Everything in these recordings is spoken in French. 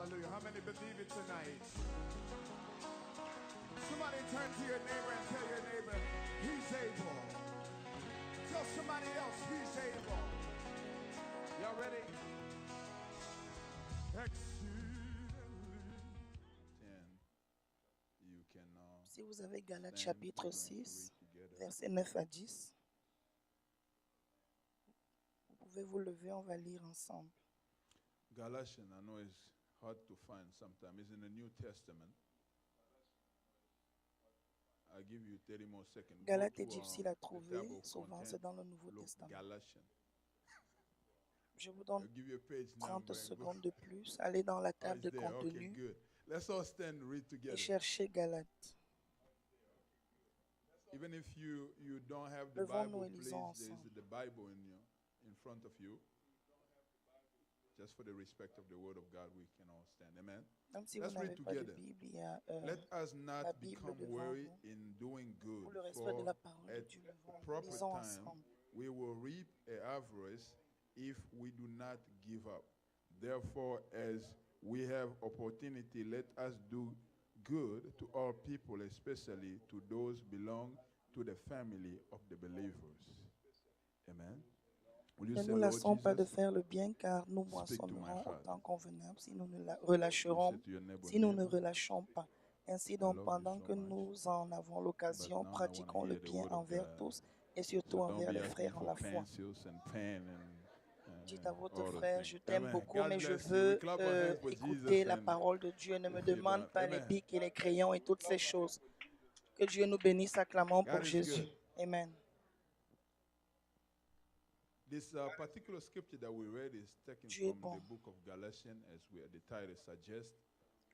Hallelujah. How many believe it tonight? Somebody turn to your neighbor and tell your neighbor, he's able. Tell somebody else, he's able. Y'all ready? Si vous avez Galates chapitre 6, versets 9 à 10, vous pouvez vous lever, on va lire ensemble. Galatians, I know it's hard to find sometimes. It's in the New Testament. I'll give you 30 more seconds. Galates est difficile à trouver, souvent c'est dans le Nouveau Testament. Galatians. Je vous donne I'll give you a page 30 number. secondes de plus. Allez dans la Oh, table de it's there. Okay, contenu good. Let's all stand and read et together. cherchez Galates. Even if you don't have the Levons-nous Bible, et please, lisons there's ensemble. the Bible in front of you. Just for the respect of the word of God, we can all stand. Amen. Même si Let's vous read n'avez pas de together. Bible, il y a Let us la not Bible become devant weary vous. in doing good, Pour le respect de for la parole de at Dieu, a levons-nous. proper Lisons time ensemble. we will reap a harvest if we do not give up. Therefore, as we have opportunity, let us do good to all people, especially to those belong to the family of the believers. Amen. Will you Ne say, nous Lord lassons pas de Jesus, faire le bien, car nous speak to my moissonnerons heart. au temps convenable si nous ne You relâcherons, say to your neighbor, si nous ne neighbor, relâchons pas. Ainsi I donc, love you pendant so que much, nous en avons but l'occasion, now I want to pratiquons le hear the bien word of envers God. tous et So surtout don't envers be les asking frères en for la foi. pencils and pen Dites à votre all the frère, things. je t'aime Amen. beaucoup, God mais je bless you. We veux clap our hands for écouter Jesus la and parole de Dieu. Ne me if you demande don't. pas les Amen. bics et les crayons et toutes ces choses. Que Dieu nous bénisse, acclamons pour God is Jésus. good. Amen. This particular scripture that we read is taken Dieu est from bon. the book of Galatians, as the title suggests.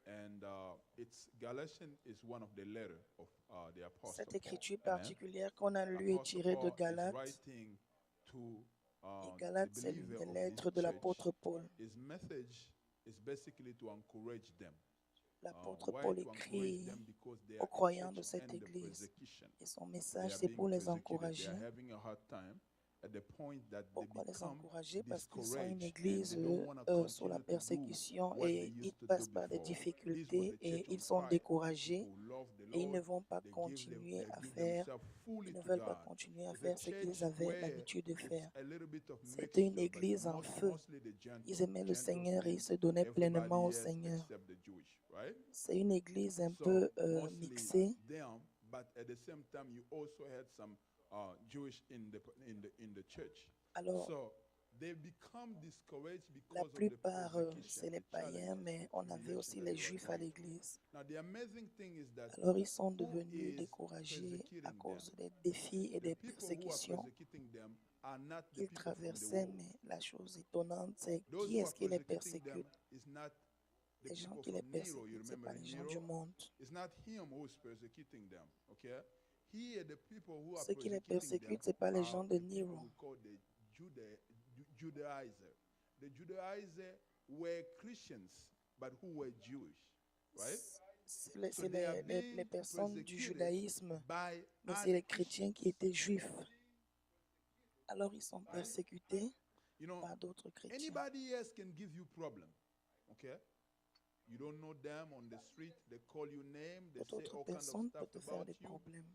And it's Galatians is one of the letters of the Apostle Cette Paul. écriture Amen. particulière qu'on a lue est Apostle tirée de Paul is Galates. writing to Et the Galates, c'est l'une believer des of lettres this de church. l'apôtre Paul. His message is basically to encourage them. L'apôtre Why Paul to encourage écrit them? Because they aux are croyants de church cette under église. persecution. Et son They message, are c'est being pour les persecuted. They encourager. are having a hard time at the point that they Pourquoi les become encourager? Parce qu'ils sont une discouraged and église they don't want to sous la continue to do persécution what they et ils used to do passent par des before. These were difficultés the et church ils on sont fire. découragés People love the et ils ne Lord. vont pas They continuer à give faire, themselves fully ils ne to veulent pas God. continuer à It's a faire ce qu'ils church avaient where l'habitude de it's faire. a little bit of C'était une mixture, but église en feu. mostly the Ils aimaient le gentle Seigneur et ils saints, se donnaient pleinement au everybody else Seigneur. except the Jewish, right? C'est une église un So peu mostly mixée. them, but at the same time you also had some Jewish in the church. Alors, So they become discouraged because la of the plupart, persecution, c'est les the païens, challenges, mais the on avait tribulation aussi that les they were juifs à going. l'église. Now the amazing thing is that Alors, ils sont who devenus is découragés persecuting à them? cause des défis et The des people who are persécutions persecuting them are not the qu'ils people from the traversaient. world. Mais la chose étonnante, c'est Those qui who est-ce are qui les persecuting them persécute? is not the Les gens people qui les from Nero. You persécutent, ce n'est remember pas les gens du Nero? monde. It's not him who is persecuting them. Okay, here the people who are Ceux qui les persecuting them persécutent, ce n'est pas les are gens de the people Nero. we call the Judaizers. The Judaizers were Christians, but who were Jewish, right? C'est So they are les being personnes du persecuted judaïsme, by mais c'est les other chrétiens qui Christians. étaient juifs. Alors, ils sont Right? persécutés You know, par d'autres chrétiens. anybody else can give you problem, okay? You don't know them on the street. They call you name. They Toute say autre all kind of personne peut stuff te faire about des you. problèmes.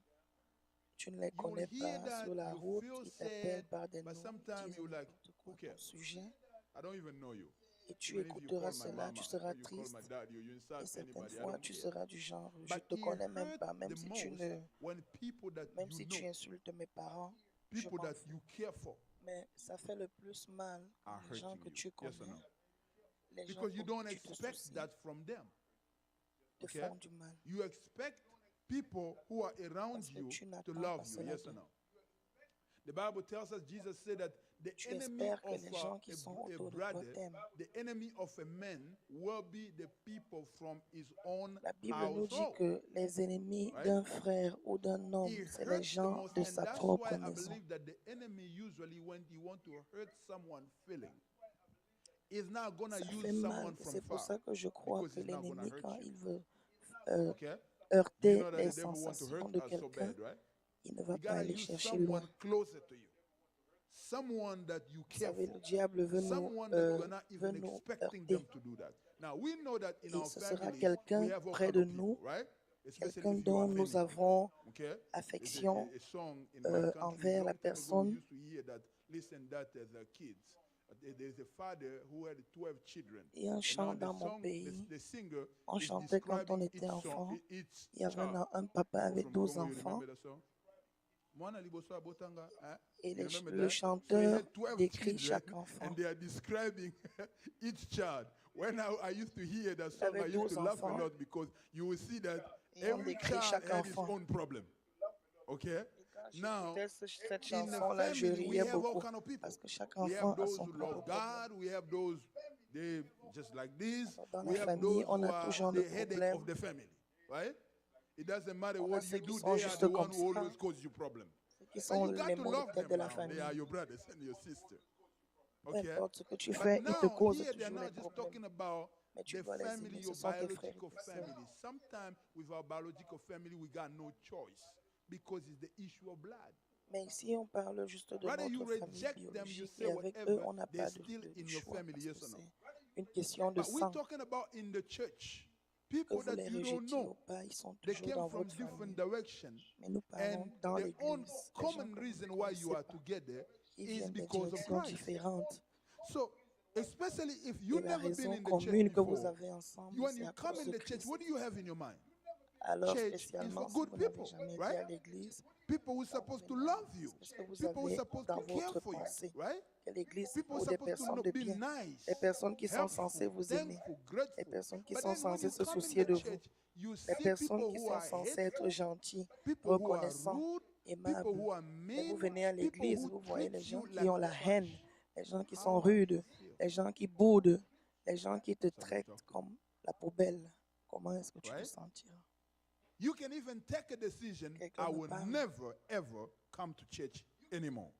Tu ne les You will connais hear pas that, sur la you route, feel ils t'appellent sad, par des but noms, ils sometimes disent you're like, n'importe who quoi à ton cares? sujet, I don't even know you. et tu Even if you écouteras call my cela, mama tu or seras you call triste, my dad, you et insult certaines anybody, I fois, don't tu care. seras du genre, je But te it connais même hurt pas, même the si tu most ne, when people that même you si know, tu insultes mes parents, je people m'en that fous. you care for, Mais ça fait le plus mal quand are les gens hurting que you. tu Yes or connais, no? les gens Because you pour don't qui tu te expect soucies, that from them. te Okay? font du mal. You expect people who are around Parce que you tu to n'attends love pas you. cela Yes or d'eux. no? The Bible tells us, Jesus said that the Tu enemy espères que of les gens qui sont a autour de toi brother, t'aiment. the enemy of a man will be the people from his own La Bible nous dit household. que les ennemis Right? d'un frère ou d'un homme, It c'est les hurts the gens most, de and sa that's propre why I maison. believe that the enemy usually, when he want to hurt someone feeling, is not going to Ça fait use mal. someone Et from c'est pour far, ça que je crois because que he's not going to l'ennemi, hurt quand you. il veut Okay? You heurter know that les the devil wants to sensations hurt de us so quelqu'un, bad, right? il ne va You pas gotta aller use chercher loin. someone closer to you. someone that you Vous care savez, for, le diable veut nous, someone that you are not veut even nous expecting heurter. them to do that. Now we know that in Et our ce sera families quelqu'un we have all près kind de of people, nous, right? Especially quelqu'un if you are dont nous many. avons Okay, there's affection a song in my country envers long la time ago. We personne. used to hear that, listen, that as a kids. There's a father who had 12 children. Et un And chant now the dans mon song, pays, the singer on is chantait quand on describing était each enfant. song, each Il y avait child. un papa People avec from 12 Congo, you enfants. remember the song? Mwana liboso abotanga, Et you remember le that? So he chanteur had 12 décrit children, chaque enfant. and they are describing each child. When I used to hear that Il song, I avait used to 12 laugh a enfants. lot because you will see that Et on every décrit child chaque had his enfant. own problem. Okay? Now, Cette in the chanson-là, je family, we riais have all beaucoup kind of people. parce que chaque We enfant have a those son who propre love problème. God. We have those they just like this. Dans We la have famille, those on who a tout are genre de the headache problèmes. of the family, right? It doesn't matter On a what ceux you qui do; sont they are juste the one comme who ça. always cause you problem. Ceux qui But sont you got les to maux de love tête them de la now. They are famille. your brothers and your sister. Peu Okay. importe ce que tu But fais, ils te now causent here they're toujours les not just problèmes. talking about Mais tu the dois les family, aimer, your ce sont tes frères et biological tes sœurs. family. Sometimes with our biological family, we got no choice because it's the issue of blood. Mais ici, on parle juste de Rather you notre famille reject them, you biologique. say Et avec eux, whatever, on n'a they're pas de still in your choix family, parce yes que or no? c'est une question de But we're sang. talking about in the church. Que People vous that les you don't rejetiez ou know. pas, ils sont They toujours came dans from votre different famille. directions. Mais nous parlons And dans the l'église. only Les gens common que vous reason ne why you connaissez are pas, together ils is viennent de because of directions Christ. différentes. So, especially if Et you've la never been raison in the church commune que vous before, avez ensemble, when c'est you à come cause in de the church, Christ. what do you have in your mind? Alors, Church is spécialement, for si good vous n'avez people, jamais été right? à l'église, People who are supposed to love you. c'est ce que vous People who are avez supposed dans to care votre for you, pensée. right? Que l'église, c'est People are pour des supposed to personnes de be bien. nice, Les personnes qui sont censées helpful, vous aimer. thankful, Les grateful. personnes qui But sont then when you censées se come in soucier the de vous. church, you Les see personnes people qui who sont are censées être hateful, gentilles, people who are reconnaissants, rude, people aimables. who are Mais vous mean, venez à people l'église, who vous voyez les treat gens you qui like ont la haine, trash. les gens qui sont How do you rudes, feel? les gens qui boudent, les gens qui te Somebody traitent talk to me. comme la poubelle. Comment est-ce que tu te Right? sentiras? You can even take a decision, Quelqu'un I me will parle. never, ever come to church anymore.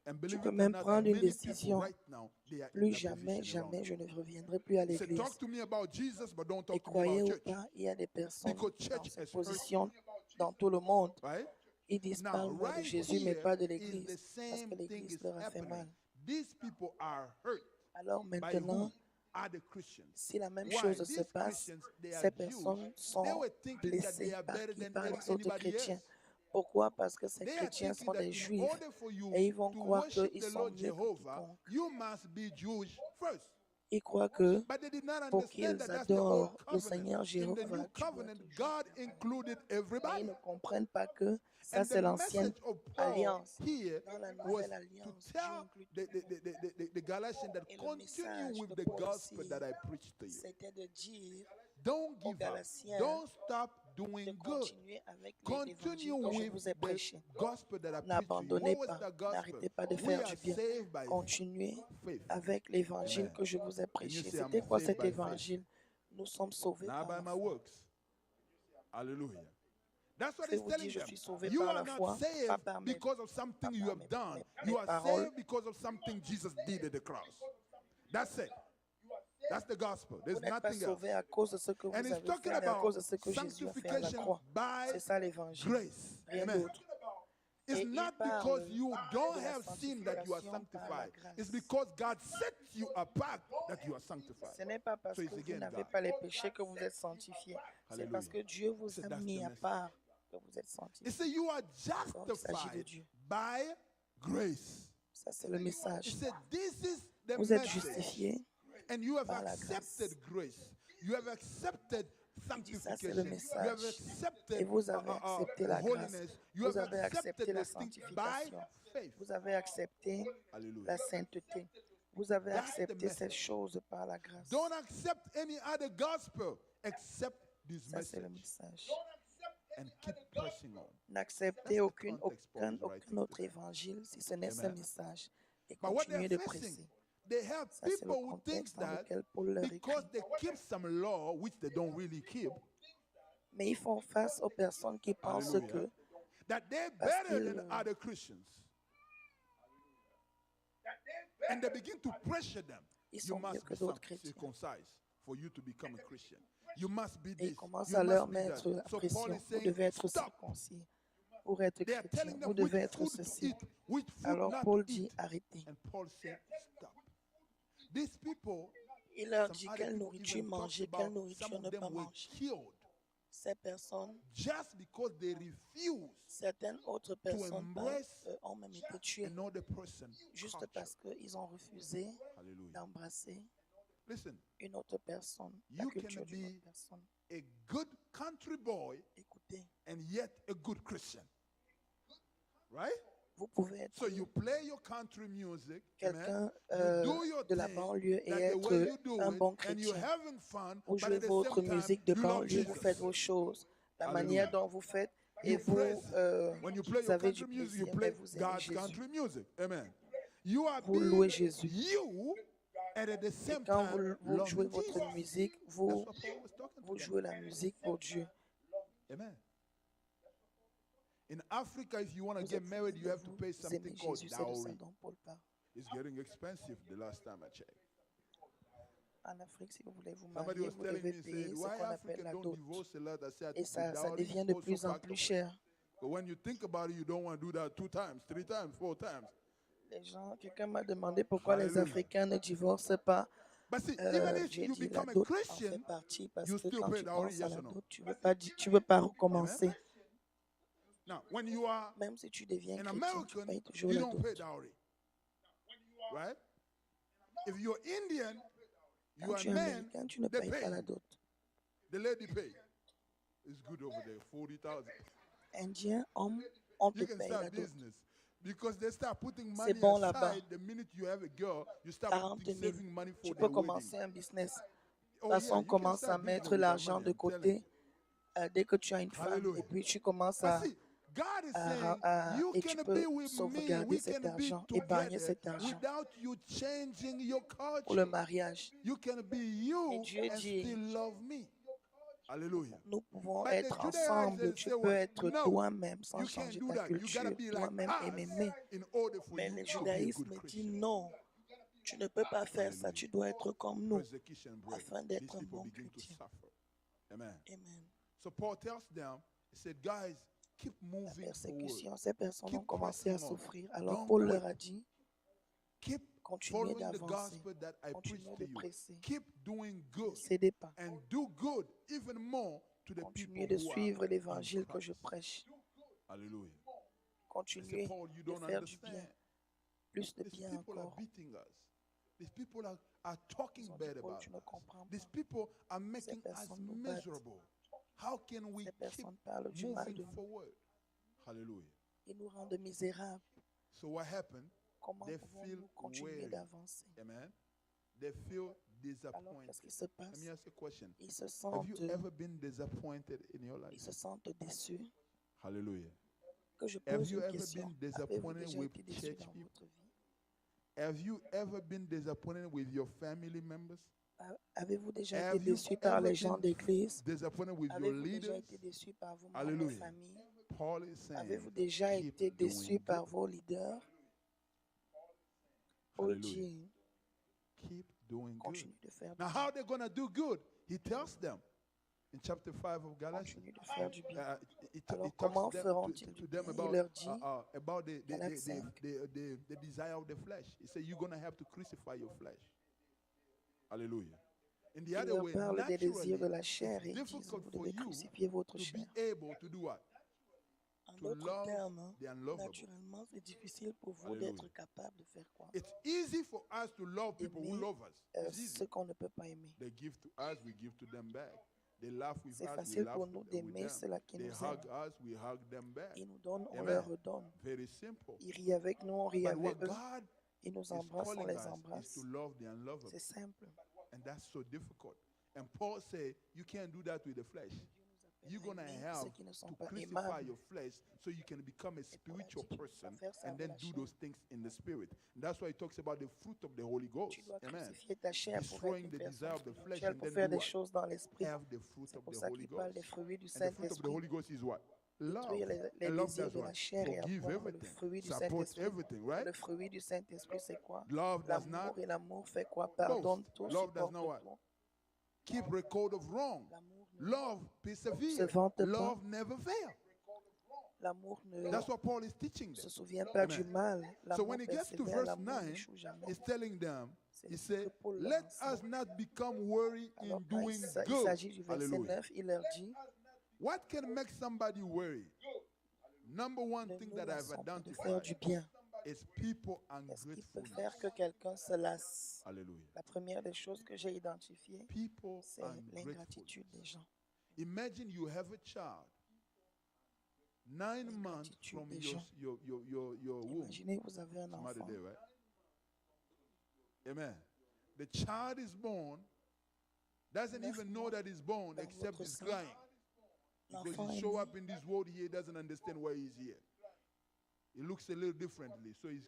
And believe peux it or même not, prendre une many décision. people right now, they are in Plus that jamais, position around jamais, you. je ne reviendrai plus à He said, l'église. talk to me about Jesus, but don't Et talk to me croyez about ou church. pas, il y a des personnes Because dans church cette has hurt position dans tout le monde. Right? Ils disent Now, parle-moi de right Jésus, mais here pas de is l'église. the Parce same que thing l'église is leur a fait happening. mal. These people are hurt Alors by maintenant, who are the Christians. si la même Why? chose se These passe, Christians, they are ces Jews. personnes They sont were thinking that they blessées are par better qui? than Par les autres anybody chrétiens. else. Pourquoi? Parce que ces They are chrétiens thinking sont that des in juifs order for you et ils vont to croire worship qu'ils the sont Lord mieux que Jehovah, quiconque. you must be Jewish first. Ils croient que But they did not pour understand qu'ils that that's the old adorent le covenant. Seigneur In the Jéhovah, new tu dois covenant, toujours God included Mais ils everybody. ne comprennent pas que ça, And c'est the l'ancienne message of Paul alliance. here Dans la was nouvelle to alliance, Dieu tell inclut the Galatians that Et le continue message with de the Paul gospel aussi, that I preached to you. c'était de dire Don't aux give up. Galatiens Don't stop de doing good. continuer avec Continue l'évangile que je with vous ai the prêché. gospel that I preached to you. N'abandonnez What was pas, the gospel? n'arrêtez pas de We faire are du bien. saved by Continuez faith. avec l'évangile Amen. que je vous ai And you prêché. say, I'm C'était quoi saved cet by faith. évangile? Nous sommes sauvés Not par by la my foi. works. Hallelujah. That's what Je he's vous telling dis, je them. suis sauvé You par are la not foi, pas saved par mes, because of something pas you par have done. mes You are paroles. saved because of something Jesus did at the cross. That's it. That's the gospel. There's Vous n'êtes pas nothing else. sauvé à cause de ce que vous And he's avez talking fait, mais à about cause de ce que Jésus a fait à la sanctification croix. by C'est ça l'évangile. grace. Rien Amen. d'autre. It's Et il not parle because you don't de la have sin that you are sanctification par la sanctified. grâce. It's because God set you apart that you are sanctified. Ce n'est pas parce So que it's vous again n'avez God. pas les péchés que vous êtes sanctifiés. C'est parce que Dieu vous So a that's mis the à message. part que vous êtes It sanctifiés. said you are Il s'agit de justified Dieu. by grace. Ça, c'est le It message. said this is the Vous êtes message. justifiés. And you have par la accepted grâce. grace. You have accepted dit ça, c'est sanctification. le You message. have accepted Et vous avez accepté la grâce. holiness. You Vous have avez accepté accepted la those things by sanctification. faith. Vous avez accepté Hallelujah. la sainteté. Vous avez That's the accepté message. ces choses par la grâce. Don't accept any other gospel except this Ça, c'est le message. message. And keep pressing on. N'acceptez That's the aucun context Paul is writing autre to them. évangile si ce n'est ce Amen. message. Et But what continuez they're de facing, presser. they have Ça, c'est le people who think contexte dans that lequel Paul leur because écrit. they keep some law, which they don't really keep, Mais ils font face aux personnes qui pensent Hallelujah. que that they're Parce better qu'ils, than other Christians. And they begin to pressure them. ils You sont mieux must que be d'autres chrétiens. circumcised for you to become a Christian. You must be Et this. ils commencent You à leur must be that. mettre la So pression. Paul is Vous saying, devez être stop. circoncis. pour être They are chrétien, telling vous them which devez être food to ceci. eat, which food Alors not Paul to dit eat. arrêtez. And Paul said, stop. These people, Il leur some dit other quelle people nourriture even talks manger, about quelle some nourriture of ne them pas were manger. killed Ces personnes, just because they refuse certaines autres to personnes embrace ont même été tuées another person juste culture. parce qu'ils ont refusé Hallelujah. d'embrasser Listen, une autre personne, la you can culture d'une be autre personne. a good country boy Écoutez, and yet a good Christian. Right? vous pouvez être So you play your country music, amen. quelqu'un You do your de la thing, banlieue et that the way être you do un it, bon and you're chrétien. having fun, Vous but jouez at the votre same time, musique de you love banlieue, vous Jesus. faites vos choses, la Hallelujah. manière dont vous faites, et You vous, praise. When you play your avez du country music, you plaisir, mais play vous aimez God's Jésus. country music. Amen. You are Vous louez being Jésus. you, and at the Et same quand time, vous jouez loving votre Jesus. musique, That's vous, what Paul was talking to vous them. jouez la musique pour Dieu. Amen. In Africa, if you want to Vous get married, you have to vous pay aimez something called Jésus, c'est de ça dowry. dont Paul parle. It's getting expensive the last time I checked. En Afrique, si vous voulez vous Somebody marier, was vous telling devez me, payer said, ce why qu'on appelle Africa la don't dot. divorce a lot? I said, Et the ça dowry devient is de also plus en part plus of it. cher. But when you think about it, you don't want to do that 2 times, 3 times, 4 times. Les gens, quelqu'un m'a demandé pourquoi les Hallelujah. Africains ne divorcent pas. But see, even if J'ai you dit la become a dot en fait Christian, partie parce you que still quand pay tu dowry, penses à yes la or no? dot, tu veux pas recommencer. now when you are Même si tu deviens an chrétien, tu American, payes toujours you la don't pay dot. dowry. Right? If you're Indian, you Quand are tu a es man, américain, tu ne they payes pay pas la you. dot. The lady pay. It's good over there, 40,000. Indien, homme, on te You can paye la start dot. business because they start putting C'est money bon là-bas. aside. The minute you have a girl, you start 40 putting, 000. saving money Tu for peux their wedding. commencer un business. Oh De toute façon, yeah, on you can commence à start business mettre with that l'argent money, de I'm telling côté you. dès que tu as une femme. Hallelujah. Et puis tu commences But à, see, God is saying, et tu you can peux be with me, sauvegarder we cet can be argent, épargner together cet argent without you changing your pour le culture. mariage. You can be you Et Dieu and dit, still love me. Hallelujah. nous pouvons But être the Judaizers ensemble. Tu say peux what? être No, toi-même sans you can't changer do ta that. You gotta culture, be like toi-même et us m'aimer. in order for Mais you le to be a judaïsme good dit Christian. non, tu ne peux pas faire ça, tu dois être comme nous Persecution break. afin These d'être un people bon begin to chrétien. suffer. Amen. Amen. So Paul tells them, he said, guys, keep La moving forward. persécution, ces personnes Keep ont commencé à pressing on. souffrir. Alors Don't Paul quit. leur a dit, Keep continuez following the d'avancer, gospel that I preached continuez to de you. presser, Keep doing ne good cédez pas, and do good even more to the continuez people de who are suivre in l'évangile que je Christ. prêche, Hallelujah. I said, continuez Paul, you de don't faire du bien, understand. plus de These bien people are encore. beating us. These people are talking Ils ont dit, bad Paul, about tu ne us. comprends These pas. people are making us personnes nous battent. miserable. How can we Ces keep personnes parlent du mal de moving nous. forward? Hallelujah. Ils nous rendent misérables. So what happened? Comment They pouvons-nous feel continuer weary. d'avancer? Amen. They feel Alors, qu'est-ce disappointed. qui se Let passe? me ask you a question. Ils se Have sentent, you ever been disappointed in your ils life? se sentent déçus. Hallelujah. Que je Have pose you une ever question. been Avez-vous disappointed déjà with été déçu church dans people? votre vie? Have you ever been disappointed with your family members? Avez-vous déjà été Have you déçu par ever les gens been d'église? disappointed with your Avez-vous déjà leaders? été déçu par vos membres de Hallelujah. famille? Paul is saying, Avez-vous déjà keep été déçu doing par good. vos leaders? Paul Hallelujah. dit, Keep doing good. continue de faire du Now, bien. how they're going to do good? He tells them in chapter 5 of Galatians. Continue de faire du bien. He Alors, talks comment them, feront-ils to du them bien? about, Il leur dit, about Galates 5. the desire of the flesh. He said, you're going to have to crucify your flesh. Hallelujah. In the il other leur way, parle des désirs de la naturally, chair et it's ils disent, difficult vous for devez you crucifier votre to chair. be able to do what? En To d'autres love termes, the unlovable. naturellement, c'est difficile pour vous Hallelujah. d'être capable de faire quoi? It's easy for us to love people who Aimer, love us. It's Ce easy. qu'on ne peut pas aimer. They give to us, we give to them back. They laugh with C'est us, we facile laugh pour nous with d'aimer them. ceux-là qui They nous hug aiment. us, we hug them back. Ils nous donnent, on Amen. leur redonne. Very simple. Ils rient avec nous, on rit But avec what eux. God Ils nous is embrassent, on calling les us is embrasse. to love the unlovable. C'est simple. And that's so difficult. And Paul said, you can't do that with the flesh. You're going to Aimer have ceux qui ne sont to pas crucify aimables. your flesh so you can become a pour la spiritual vie, tu dois person faire ça and avec then la do chair. those things in the spirit. And that's why he talks about the fruit of the Holy Ghost. Tu dois Amen. crucifier ta chair pour être Destroying une the desire personne of the flesh spirituelle, and pour then faire do des what? choses dans l'esprit. Have the fruit C'est of pour the ça Holy qu'il parle des Ghost. fruits du And the fruit of the Saint-Esprit. Holy Ghost is what? Love. Détruire les And love désirs does de la what? chair et Forgive avoir le everything. fruit du Support Saint-Esprit. everything, right? Le fruit du Saint-Esprit, c'est quoi? Love does not L'amour, et l'amour fait quoi? Pardonne tout, Love does supporte not what? tout. keep record of wrong. L'amour ne Love se perseveres. vante pas. Love never fails. L'amour ne That's what Paul is teaching them. se souvient pas du Amen. mal. So L'amour when he gets to persévère, verse l'amour 9, n'échoue jamais. he's telling them, C'est he ici said, que Paul let l'enseigne. us not become weary in Alors quand doing il good. s'agit du verset Hallelujah. 9, il leur dit, What can make somebody worry? Number one ne thing nous that I've lassons pas de faire du identified bien. is people Qu'est-ce qui peut ungratefulness. faire que quelqu'un se lasse? Hallelujah. La première des choses que j'ai identifiées, People c'est ungrateful. l'ingratitude des gens. Imagine you have a child 9 months L'ingratitude from des your, gens. your womb. Imaginez, vous avez un Mother enfant. Day, right? Amen. The child is born, doesn't 9 even know mois that he's born dans except votre he's sein. crying. Because L'enfant he est show né. up in this world here, he doesn't understand why he's here. He looks a little differently. So he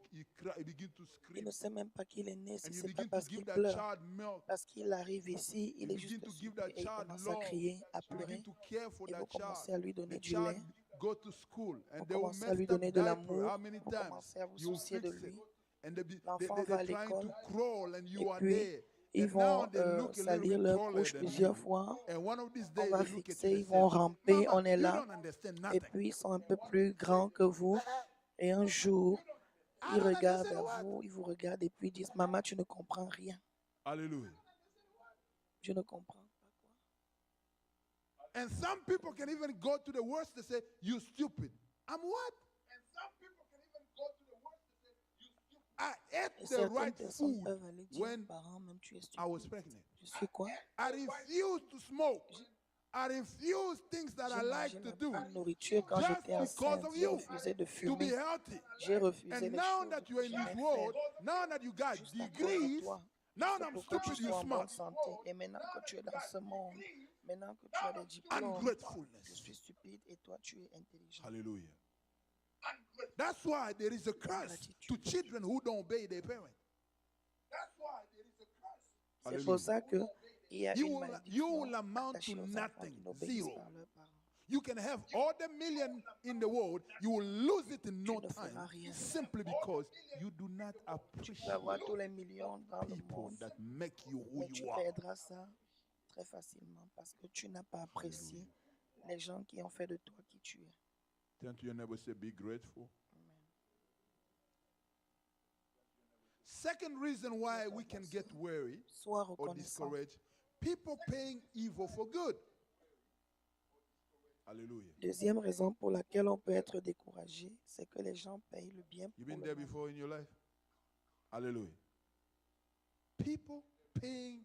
begins to Il scream. ne sait même pas qu'il est né. Si And you c'est pas begin to parce give qu'il that pleure, child milk. parce qu'il arrive ici, il You est begin juste to give surpris that et il child commence à love. crier, à You begin pleurer. to care for Et vous that child. commencez à lui donner The du child lait. go to school and Vous they will commencez à lui mess up donner de diaper. l'amour. How many Vous times? commencez à vous You soucier de fix lui. it. And L'enfant va à they're trying to l'école. crawl and you Et are puis, there. ils And now vont they look a little salir bit leur taller couche than plusieurs you. fois. And one of these On days va they look at fixer, you ils and vont say, ramper, Mama, on est you là. don't understand Et nothing. puis, ils sont un peu plus grands que vous. Et un jour, I ils don't regardent understand à what? vous, ils vous regardent et puis ils disent, Maman, tu ne comprends rien. Hallelujah. Je ne comprends pas quoi. And some people can even go to the worst to say, you stupid. I'm what? I Et ate the certaines right personnes food peuvent aller dire when aux parents, même tu es I was stupide. pregnant. Je suis quoi? I refuse to smoke. I refuse things that I J'ai like mangé to ma do bonne nourriture quand just j'étais because enceinte. of J'ai you refusé de to be fumer. healthy. J'ai refusé And les now choses that que you're in this j'aimais world, faire. now that you got Juste à cause de degrees, toi. now C'est I'm pour que tu stupid, you sois en bonne smart. santé. Et maintenant que tu es dans ce monde, maintenant que tu as des diplômes, je Ungratefulness. suis stupide et toi tu es intelligent. Hallelujah. That's why there is a curse to children who don't obey their parents. C'est pour ça que il y a You une will malédiction amount attachée to aux enfants nothing, qui n'obéissent zero. pas à leurs parents. You can have all the million in the world, you will lose it in no Tu ne feras time rien. simply because you do not Tu peux appreciate avoir tous les millions dans le people monde, that make you who mais tu you are. perdras ça très facilement parce que tu n'as pas apprécié les gens qui ont fait de toi qui tu es. Turn to your neighbor and say, be grateful. Second reason why we can get weary Sois or reconnaissant. discouraged, people paying evil for good. Hallelujah. Deuxième raison pour laquelle on peut être découragé, c'est que les gens payent le bien You pour been le there mal. before in your life? Hallelujah. People paying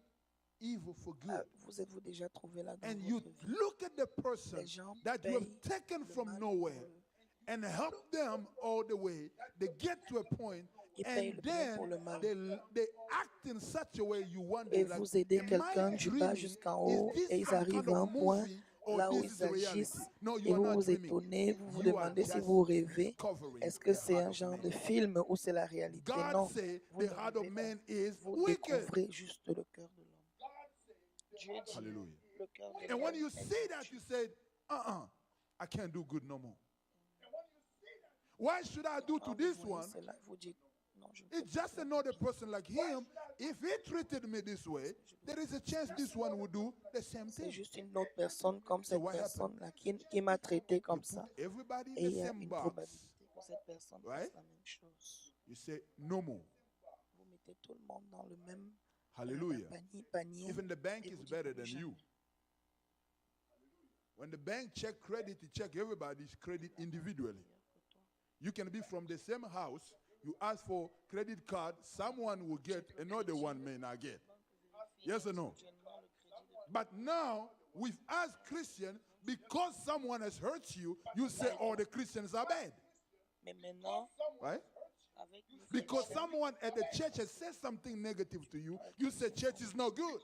evil for good. Vous êtes-vous déjà trouvé là dans And you votre vie? look at the person Les gens that you have payent taken le from mal nowhere pour le- and help them all the way. They get to a point Ils payent and le bien pour le then mal. they act in such a way you wonder, Et like, vous aidez am I quelqu'un du bas dreaming? jusqu'en haut Is this et ils some arrivent kind à un of point movie or là où this is ils the reality? agissent No, you et are vous not vous dreaming. étonnez, vous vous You are demandez si just vous rêvez. discovering Est-ce que the c'est heart un of genre man. de film ou c'est la réalité? God Non, said vous the ne heart rêvez of pas. man is Vous wicked. découvrez juste le cœur de l'homme. Dieu dit, Hallelujah. le cœur de And when l'homme you est see that, you said, I can't do good no more. Why should I do to Quand this vous voyez one? cela, vous dites, non, je ne peux It's pas just faire another du bien. person like him. If he treated me this way, there is a chance this one would do the same C'est thing. juste une autre personne comme cette what happened? personne-là qui m'a traité You comme put ça. everybody in Et il the y a same une box. probabilité que cette personne Right? fasse la même chose. You say, no more. Vous mettez tout le monde dans le même Hallelujah. panier. Even the bank et is vous dites better plus than jamais. you. When the bank check credit, it check everybody's credit individually. You can be from the same house. You ask for credit card, someone will get, another one may not get. Yes or no? But now, with us Christians, because someone has hurt you, you say, oh, the Christians are bad. Mais maintenant, Right? avec nous, Because someone at the church has said something negative to you, you say church is not good.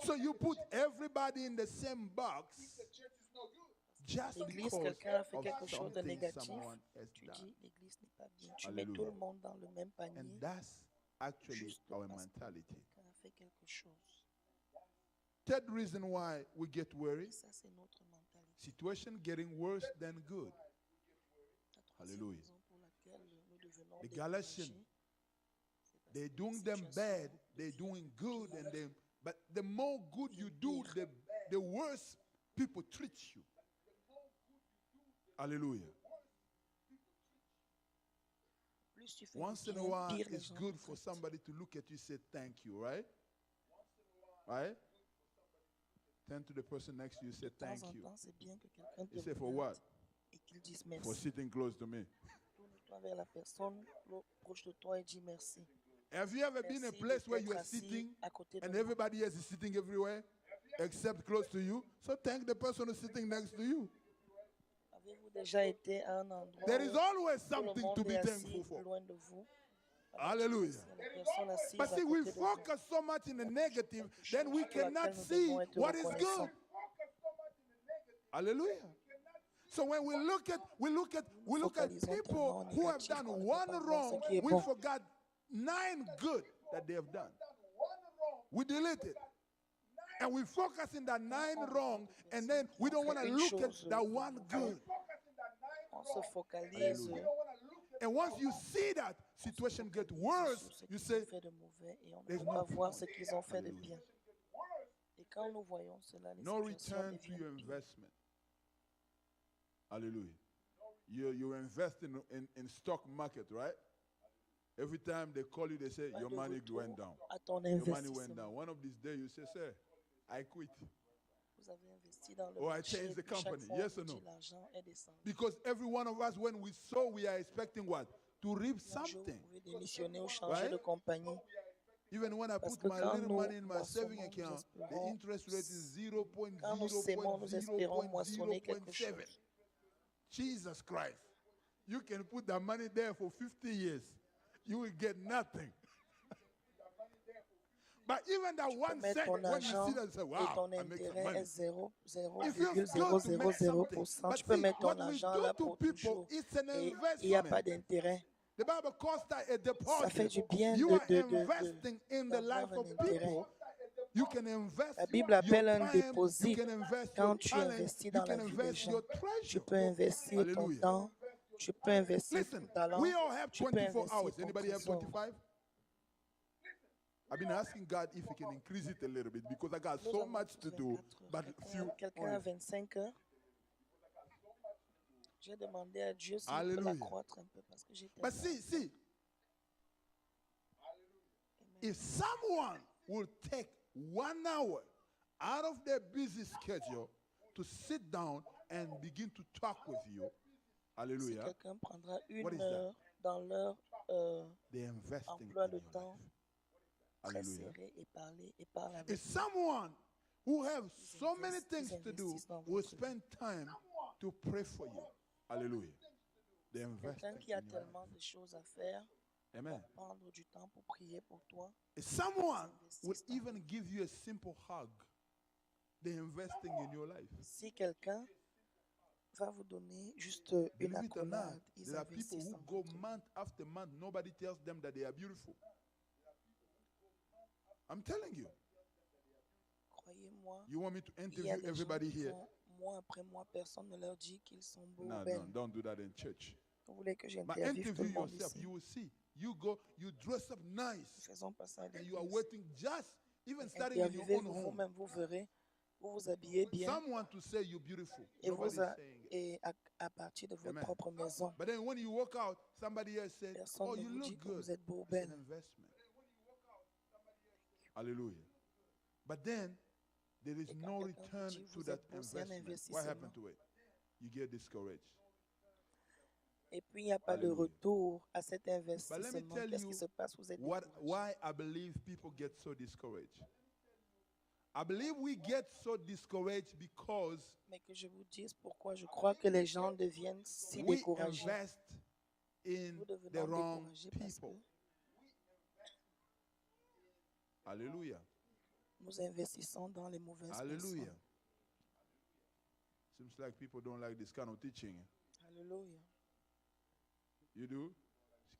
So you put everybody in the same box just l'église, because quelqu'un a fait of quelque chose de something négatif, someone has tu done. dis l'église n'est pas bien. Tu mets tout le monde dans le même panier. And that's actually Juste our parce que mentality. quelqu'un a fait quelque chose. Third reason why we get Et worried, ça, c'est notre mentalité. situation getting worse than good. La troisième Hallelujah. raison pour laquelle nous devenons The Galatians, découragés, c'est parce they're que doing la them situation bad, they're doing good, and they, but the more good you do, the worse people treat you. Hallelujah. plus tu fais Once du in a bien, while, pire les it's gens good te for traitent. somebody to look at you and say thank you, right? Right? Turn to the person next to you and say De temps thank en you. temps, c'est bien que quelqu'un te You say, for what? regarde et qu'il dise For merci. sitting close to me. Tourne-toi vers la personne proche de toi et dis merci. Have you ever been in a Merci place where you d'être are assis sitting à côté de and moi. everybody else is sitting everywhere except close to you? So thank the person who's sitting next to you. Avez-vous déjà été à un endroit There is où always tout le something monde to be est thankful assis for. loin de vous? Hallelujah. La personne assise But à see, we côté de vous. focus so much in the negative, then we Pour laquelle cannot nous see devons être what is reconnaissants. good. Hallelujah. So when we look at Focalisons people tellement au who have négatif done qu'on ne peut one pas voir wrong, ce qui est we bon. forgot 9 good that they have done. We delete it. And we focus in that 9 wrong, and then we don't want to look at that one good. On se focalise Hallelujah. And once you see that situation get worse, sur ce you qu'ils say, ont fait de mauvais et on ne there's peut no pas voir point. ce qu'ils ont fait de Hallelujah. bien. Et quand nous voyons cela, les no situations return to deviennent your pires. investment. Hallelujah. You invest in stock market, right? Every time they call you, they say, Pas your de money retour went down. à ton Your money went investissement. down. One of these days, you say, sir, I quit. Vous avez investi dans le Or I marché changed et the puis chaque company. fois Yes on or vous no? dit l'argent est descendu. Because every one of us, when we sow, we are expecting what? To reap Un jour, something. vous pouvez démissionner ou changer Right? de compagnie. Even when I Parce put que my quand little nous money in my saving moissonnons, nous account, the espérons, interest rate is quand nous sémons, nous espérons moissonner quelque 0.0.0.7. chose. Jesus Christ. You can put that money there for 50 years. You will get nothing. But even that Tu peux 1 mettre cent, ton when you argent see that, you say, et wow, ton I make some intérêt money. est 0, It feels good to make something. 0,000%. But Tu peux see, mettre what ton we argent do là to pour people, toujours. it's an Et il n'y a pas investment. d'intérêt. The Bible calls that a Ça fait deposit. du bien You are investing in the d'avoir life un of intérêt. people. You can invest La Bible your appelle un time, you déposit. can invest Quand your tu talent, investis you dans la can vie des invest gens, your tu treasure. peux investir ton Hallelujah. temps, tu peux investir Listen, ton talent, we all have tu peux 24 investir hours. ton Anybody have trésor. 25? I've been asking God if He can increase it a little bit because I got Nous so avons much to do, 24 but heures. few. Quelqu'un a 25 heures. J'ai demandé à Dieu s'il peut Hallelujah. l'accroître un peu parce que j'ai But tellement. see, if someone will take 1 hour out of their busy schedule to sit down and begin to talk with you, Si hallelujah, quelqu'un prendra What is une that? heure dans leur they're investing emploi in de your temps life. très Hallelujah. serré et parle avec If someone who have so many Ils things to do investissent dans will votre vie. spend time to pray for you, hallelujah, they invest quelqu'un in qui a your life. tellement de choses à faire, Amen. prendre du temps pour prier pour toi. If someone will investissent dans even give you a simple hug, they're investing in your life. Si quelqu'un va vous donner juste une Believe it or not, accolade, ils there are people investissent who dans go votre vie. month after month, nobody tells them that they are beautiful. I'm telling you. Croyez-moi, You want me to il y a interview des gens everybody qui here? vont, mois après mois, personne ne leur dit qu'ils sont beaux No, ou belles. don't do that in church. Vous voulez que But j'interviewe tout interview le monde yourself. ici. You will see. You go, you dress up nice, Faisons pas ça à and you are l'église. waiting just, even starting in your own Interviewez-vous home. vous-même, vous verrez. Vous vous habillez bien Someone to say you're beautiful. et, Nobody's vous a- saying it. et à partir de votre Amen. propre maison, But then when you walk out, somebody else said, personne oh, ne you vous dit look que good. vous êtes beau ou It's an belle. investment. Hallelujah. But then there is Et quand no quelqu'un vous return dit, to vous that êtes beau, c'est un investment. What investissement. happened to it? You get discouraged. Et puis il n'y a pas de Alléluia. retour à cet But let me investissement. tell Qu'est-ce you qui se passe? Vous êtes what, découragé. why I believe people get so discouraged. I believe we get so discouraged because Mais que je vous dise pourquoi je crois que les gens deviennent si we découragés. invest in Nous the devenons wrong découragés parce que people. Hallelujah. nous investissons dans les mauvaises Hallelujah. personnes. Seems like people don't like this kind of teaching. Alléluia. You do?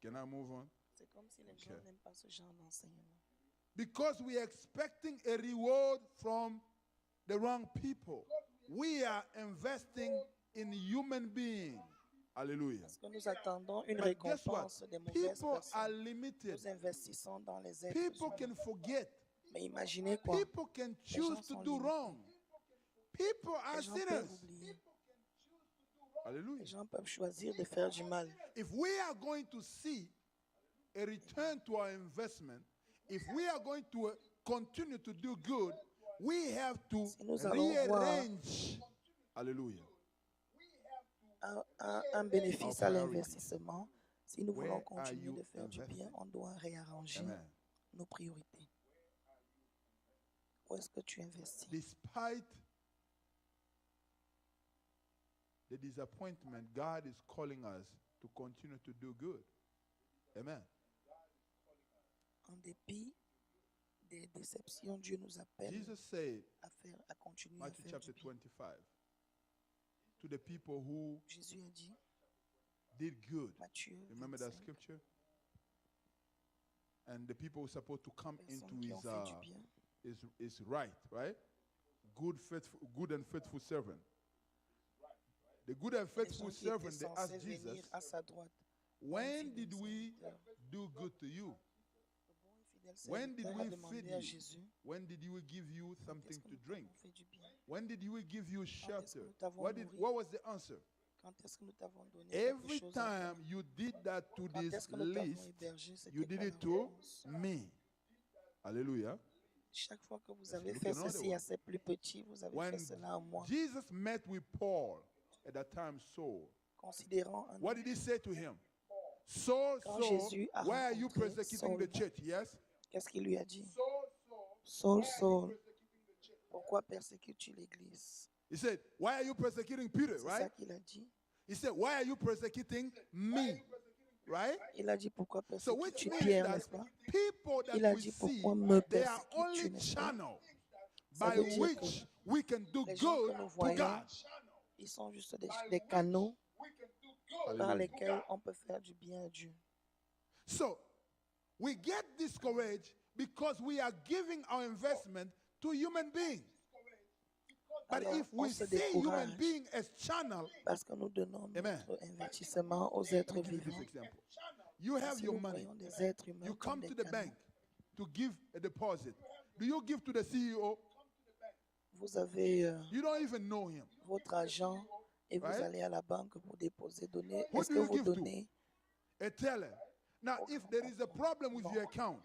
Can I move on? C'est comme si les gens Okay. n'aiment pas ce genre d'enseignement. Because we are expecting a reward from the wrong people. We are investing in human beings. Hallelujah. Parce que nous attendons une But guess what? récompense des mauvaises People are personnes. limited. Nous investissons dans les êtres People humains. can forget. Mais imaginez quoi? People can choose to sont do limités. wrong. People are Les gens peuvent sinners. oublier. Hallelujah. Les gens peuvent choisir de faire du mal. If we are going to see a return to our investment, if we are going to continue to do good, we have to Si nous allons voir rearrange. Hallelujah. un bénéfice à Our priority. l'investissement, si nous voulons Where are continuer you de faire du bien, investing? on doit réarranger Amen. nos priorités. Où est-ce que tu investis? Despite the disappointment, God is calling us to continue to do good. Amen. En dépit des déceptions, Dieu nous appelle Jesus said, à continuer à Matthew faire chapter du bien. 25, to the people who Jésus a dit, did good. Matthieu Remember that 25, scripture? And the people who are supposed to come into personnes qui ont fait du bien, his right, right? Good and faithful servant. The good and les faithful gens qui servant, étaient they censés asked venir Jesus, à sa droite. when Bon did fidèle we serviteur. do good to you? Le bon et fidèle When did serviteur a we demandé feed à you? Jésus, When did we give you quand est-ce something que to nous drink? t'avons fait du bien? When did we give you Quand est-ce que shelter? nous t'avons What nourri? was the answer? Quand est-ce que nous t'avons donné quelque Every chose à time you did that to Quand this est-ce que nous t'avons list, hébergé? you C'était did quoi it la to réponse? me. Hallelujah. Chaque fois que vous Let's avez look fait at another ceci one. à ces plus petits, vous avez When fait cela à moi. Jesus met with Paul at that time, Saul, Considérant un what did he say to him? Saul, Quand Saul, Jésus a why are you rencontré persecuting the Saul, church? Yes? qu'est-ce qu'il lui a dit? Saul, Saul, pourquoi persécutes-tu l'Église? He said, why are you persecuting Peter, C'est right? ça qu'il a dit. He said, why are you persecuting me? Right? Il a dit pourquoi So which persécutes-tu means Pierre, that n'est-ce pas? people Il that a we dit see, pourquoi me they are persécutes-tu, only n'est-ce pas? channel Ça by veut dire which we can do les gens que good nous to voyons, God. ils sont juste des canaux par Hallelujah. lesquels on peut faire du bien à Dieu. So we get discouraged because we are giving our investment to human beings. But Alors, if on we se see human décourage beings as channel, parce que nous donnons Amen. notre investissement aux êtres let me give you this vivants. example. You have Si your nous money. voyons des êtres humains You comme come des to the canaux, bank to give a deposit. Do you give to the CEO? vous avez You don't even know him. votre argent et vous Right? allez à la banque pour déposer, donner. Who Est-ce do que you vous give to? donnez? A teller. Now, if there is a problem with your account,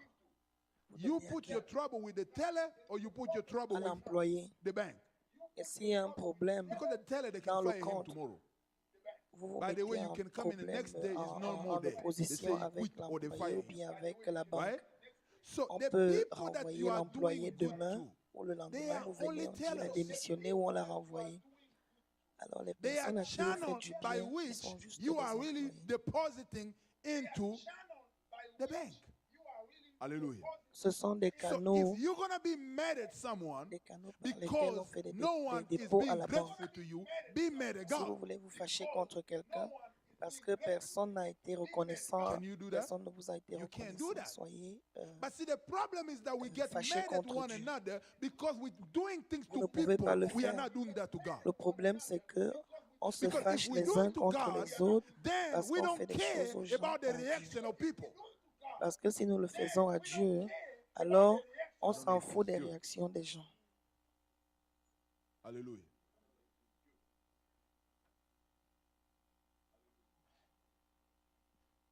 Vous you donnez à put qui? your trouble with the teller or you put your trouble À with l'employé. the bank. Et s'il y a un problème, Because the teller, they Dans can le fire him compte. tomorrow. vous vous By the mettez way, you en can come in the problème, next day, it's en, no en- more en there. They say opposition he avec quit or they l'employé fire ou him. bien avec la banque. Right? So On the peut people that renvoyer you are l'employé doing good demain to, ou le they lendemain, are vous venez, only on dit il a tellers. démissionné ou on l'a renvoyé. Alors les They personnes are à qui vous faites channels du by bien, ils which sont juste des you are really employés. depositing into the bank. Hallelujah. Ce sont des So canaux, if you're going to be mad at someone des canaux par lesquels because on fait des, no one des is dépôts à being la banque. grateful to you, be mad at Si vous God. voulez vous fâcher contre quelqu'un parce que personne n'a été reconnaissant, Can you do that? personne ne vous a été You can't do reconnaissant, that. soyez But see, the problem is that we get fâché mad at contre one Dieu. another because we're doing things Vous to ne pouvez people. pas le We are faire. not doing that to God. Le problème, c'est que on se Because fâche if we les do uns it to contre God, les autres then parce we qu'on don't fait des care choses aux gens. about the pas à Dieu. reaction of people. Parce que si nous le faisons à Dieu, alors on don't s'en know if fout it's des good. réactions des gens. Hallelujah.